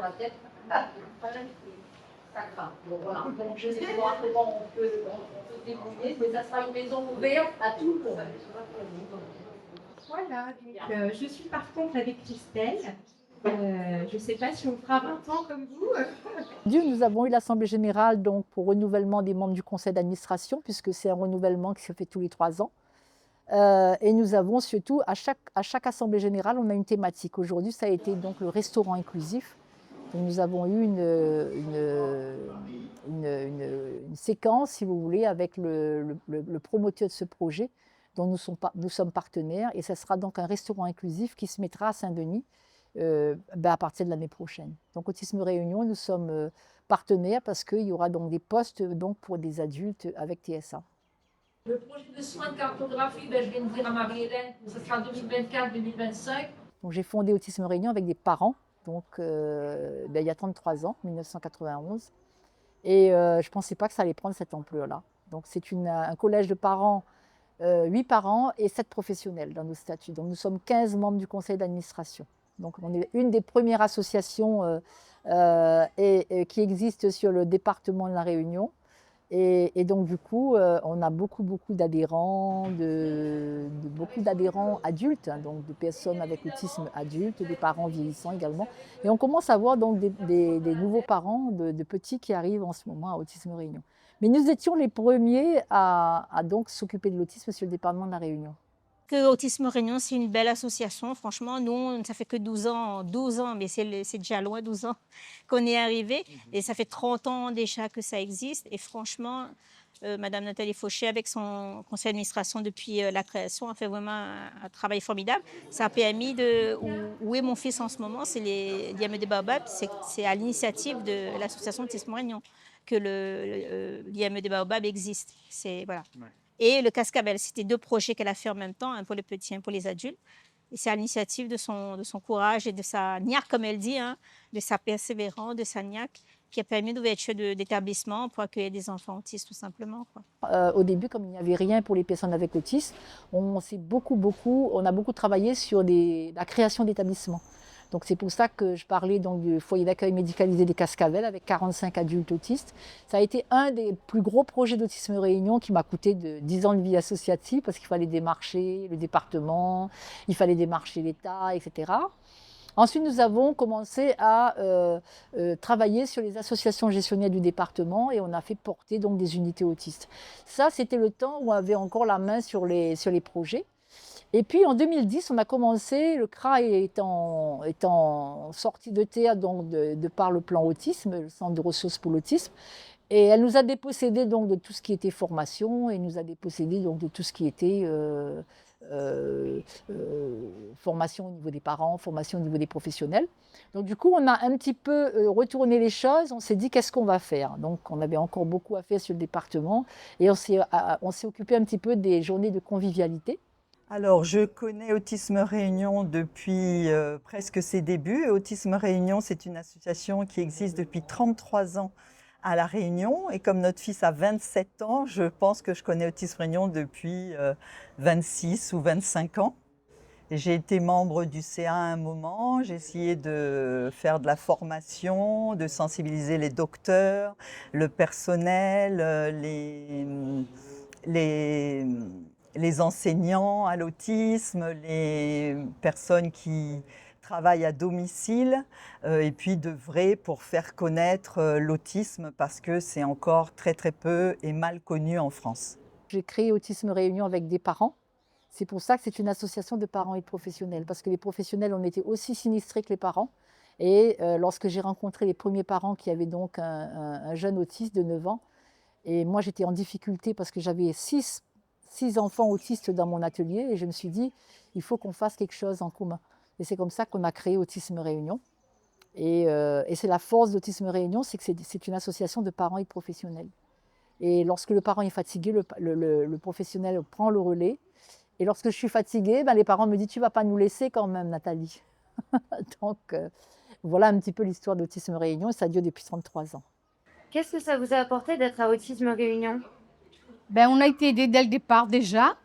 la tête. Ça craint. Donc voilà. Donc je sais voir comment on peut se débrouiller, mais ça sera une maison ouverte à tout le monde. Voilà, donc, je suis par contre avec Christelle. Je ne sais pas si on fera 20 ans comme vous. Nous avons eu l'Assemblée générale donc, pour renouvellement des membres du conseil d'administration, puisque c'est un renouvellement qui se fait tous les 3 ans. Et nous avons surtout, à chaque Assemblée générale, on a une thématique. Aujourd'hui, ça a été donc le restaurant inclusif. Donc, nous avons eu une séquence, si vous voulez, avec le promoteur de ce projet, dont nous sommes partenaires. Et ce sera donc un restaurant inclusif qui se mettra à Saint-Denis à partir de l'année prochaine. Donc, Autisme Réunion, nous sommes partenaires parce qu'il y aura donc des postes donc, pour des adultes avec TSA. Le projet de soins de cartographie, je viens de dire à Marie-Hélène que ce sera 2024-2025. Donc, j'ai fondé Autisme Réunion avec des parents, donc il y a 33 ans, 1991. Et je ne pensais pas que ça allait prendre cette ampleur-là. Donc c'est un collège de parents, 8 parents et 7 professionnels dans nos statuts. Donc nous sommes 15 membres du conseil d'administration. Donc on est une des premières associations qui existe sur le département de la Réunion. Et donc du coup, on a beaucoup d'adhérents, beaucoup d'adhérents adultes, hein, donc de personnes avec autisme adultes, des parents vieillissants également. Et on commence à voir donc des nouveaux parents de petits qui arrivent en ce moment à Autisme Réunion. Mais nous étions les premiers à donc s'occuper de l'autisme sur le département de la Réunion. Que Autisme Réunion, c'est une belle association. Franchement, nous, ça fait que 12 ans, mais c'est déjà loin 12 ans qu'on est arrivé. Et ça fait 30 ans déjà que ça existe. Et franchement, Madame Nathalie Fauché, avec son conseil d'administration depuis la création, a fait vraiment un travail formidable. Ça a permis où est mon fils en ce moment, c'est les Diamants de Baobab. C'est à l'initiative de l'association Autisme Réunion que le Diamants de Baobab existe. Voilà. Ouais. Et le Cascabel, c'était 2 projets qu'elle a fait en même temps, un pour les petits, un pour les adultes. Et c'est à l'initiative de son courage et de sa niaque, comme elle dit, hein, de sa persévérance, de sa niaque, qui a permis l'ouverture d'établissements pour accueillir des enfants autistes, tout simplement, quoi. Au début, comme il n'y avait rien pour les personnes avec autisme, on a beaucoup travaillé sur la création d'établissements. Donc c'est pour ça que je parlais donc du foyer d'accueil médicalisé des Cascavels avec 45 adultes autistes. Ça a été un des plus gros projets d'Autisme Réunion qui m'a coûté 10 ans de vie associative parce qu'il fallait démarcher le département, il fallait démarcher l'État, etc. Ensuite, nous avons commencé à travailler sur les associations gestionnaires du département et on a fait porter donc des unités autistes. Ça, c'était le temps où on avait encore la main sur les projets. Et puis en 2010, on a commencé, le CRA étant sorti de terre donc de par le plan autisme, le centre de ressources pour l'autisme, et elle nous a dépossédés donc de tout ce qui était formation et nous a dépossédés donc de tout ce qui était formation au niveau des parents, formation au niveau des professionnels. Donc du coup, on a un petit peu retourné les choses, on s'est dit qu'est-ce qu'on va faire. Donc on avait encore beaucoup à faire sur le département et on s'est occupé un petit peu des journées de convivialité. Alors, je connais Autisme Réunion depuis presque ses débuts. Autisme Réunion, c'est une association qui existe depuis 33 ans à La Réunion. Et comme notre fils a 27 ans, je pense que je connais Autisme Réunion depuis 26 ou 25 ans. J'ai été membre du CA à un moment. J'ai essayé de faire de la formation, de sensibiliser les docteurs, le personnel, les enseignants à l'autisme, les personnes qui travaillent à domicile, et puis d'œuvrer pour faire connaître l'autisme parce que c'est encore très peu et mal connu en France. J'ai créé Autisme Réunion avec des parents. C'est pour ça que c'est une association de parents et de professionnels, parce que les professionnels, on était aussi sinistrés que les parents. Et lorsque j'ai rencontré les premiers parents qui avaient donc un jeune autiste de 9 ans, et moi j'étais en difficulté parce que j'avais 6 enfants autistes dans mon atelier et je me suis dit, il faut qu'on fasse quelque chose en commun. Et c'est comme ça qu'on a créé Autisme Réunion. Et c'est la force d'Autisme Réunion, c'est que c'est une association de parents et de professionnels. Et lorsque le parent est fatigué, le professionnel prend le relais. Et lorsque je suis fatiguée, les parents me disent, tu ne vas pas nous laisser quand même, Nathalie. Donc voilà un petit peu l'histoire d'Autisme Réunion et ça dure depuis 33 ans. Qu'est-ce que ça vous a apporté d'être à Autisme Réunion ? On a été aidés dès le départ déjà,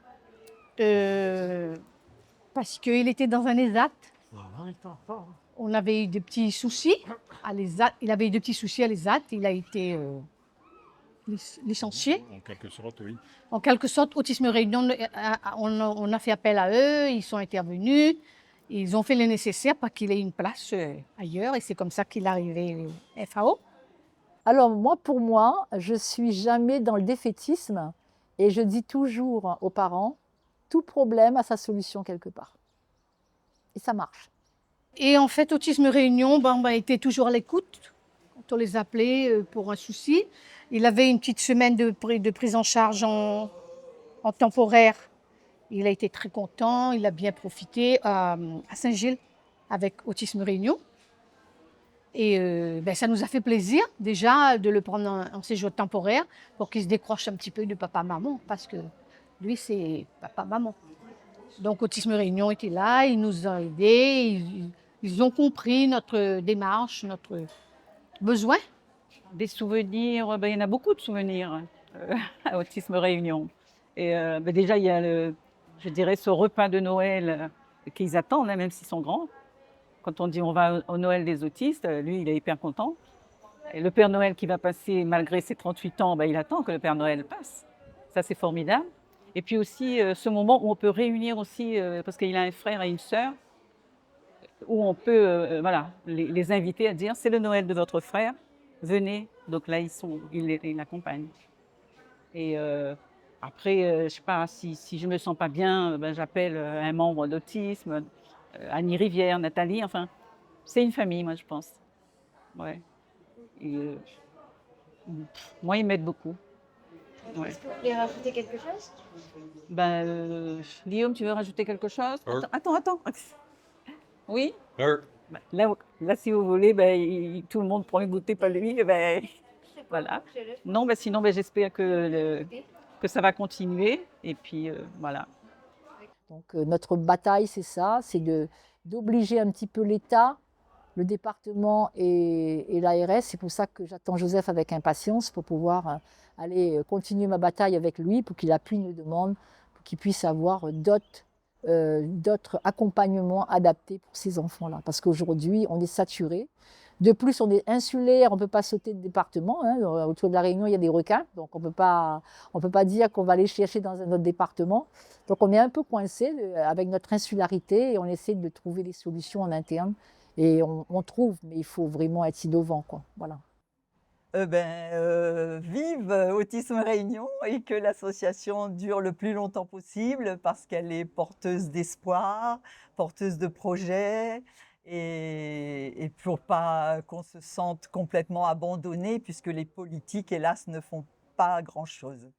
parce qu'il était dans un ESAT. on avait eu des petits soucis à l'ESAT. Il avait eu des petits soucis à l'ESAT. Il a été licencié. En quelque sorte, oui. En quelque sorte, Autisme Réunion, on a fait appel à eux, ils sont intervenus, ils ont fait le nécessaire pour qu'il ait une place ailleurs et c'est comme ça qu'il est arrivé au FAO. Alors moi, pour moi, je suis jamais dans le défaitisme et je dis toujours aux parents, tout problème a sa solution quelque part. Et ça marche. Et en fait, Autisme Réunion était toujours à l'écoute quand on les appelait pour un souci. Il avait une petite semaine de prise en charge en temporaire. Il a été très content, il a bien profité à Saint-Gilles avec Autisme Réunion. Et ça nous a fait plaisir déjà de le prendre en séjour temporaire pour qu'il se décroche un petit peu de papa-maman parce que lui, c'est papa-maman. Donc Autisme Réunion était là, ils nous ont aidés, ils ont compris notre démarche, notre besoin. Des souvenirs, il y en a beaucoup de souvenirs à Autisme Réunion. Et déjà, il y a, je dirais, ce repas de Noël qu'ils attendent, hein, même s'ils sont grands. Quand on dit on va au Noël des autistes, lui, il est hyper content. Et le Père Noël qui va passer, malgré ses 38 ans, il attend que le Père Noël passe. Ça, c'est formidable. Et puis aussi, ce moment où on peut réunir aussi, parce qu'il a un frère et une sœur, où on peut les inviter à dire « c'est le Noël de votre frère, venez ». Donc là, ils l'accompagnent. Et après, je ne sais pas, si je ne me sens pas bien, j'appelle un membre d'Autisme, Annie Rivière, Nathalie, enfin, c'est une famille, moi, je pense. Ouais. Et, moi, ils m'aident beaucoup. Ouais. Est-ce que vous voulez rajouter quelque chose? Guillaume, tu veux rajouter quelque chose? Attends. Oui? Là, si vous voulez, tout le monde prend une bouteille par lui. Voilà. Non, sinon, j'espère que ça va continuer. Et puis, voilà. Donc notre bataille, c'est ça, c'est d'obliger un petit peu l'État, le département et l'ARS. C'est pour ça que j'attends Joseph avec impatience pour pouvoir aller continuer ma bataille avec lui, pour qu'il appuie nos demandes, pour qu'il puisse avoir d'autres accompagnements adaptés pour ces enfants-là. Parce qu'aujourd'hui, on est saturé. De plus, on est insulaire, on ne peut pas sauter de département. Hein. Autour de la Réunion, il y a des requins, donc on ne peut pas dire qu'on va aller chercher dans un autre département. Donc on est un peu coincé avec notre insularité et on essaie de trouver des solutions en interne. Et on trouve, mais il faut vraiment être innovant, quoi. Voilà. Vive Autisme Réunion et que l'association dure le plus longtemps possible parce qu'elle est porteuse d'espoir, porteuse de projets et pour pas qu'on se sente complètement abandonné puisque les politiques, hélas, ne font pas grand-chose.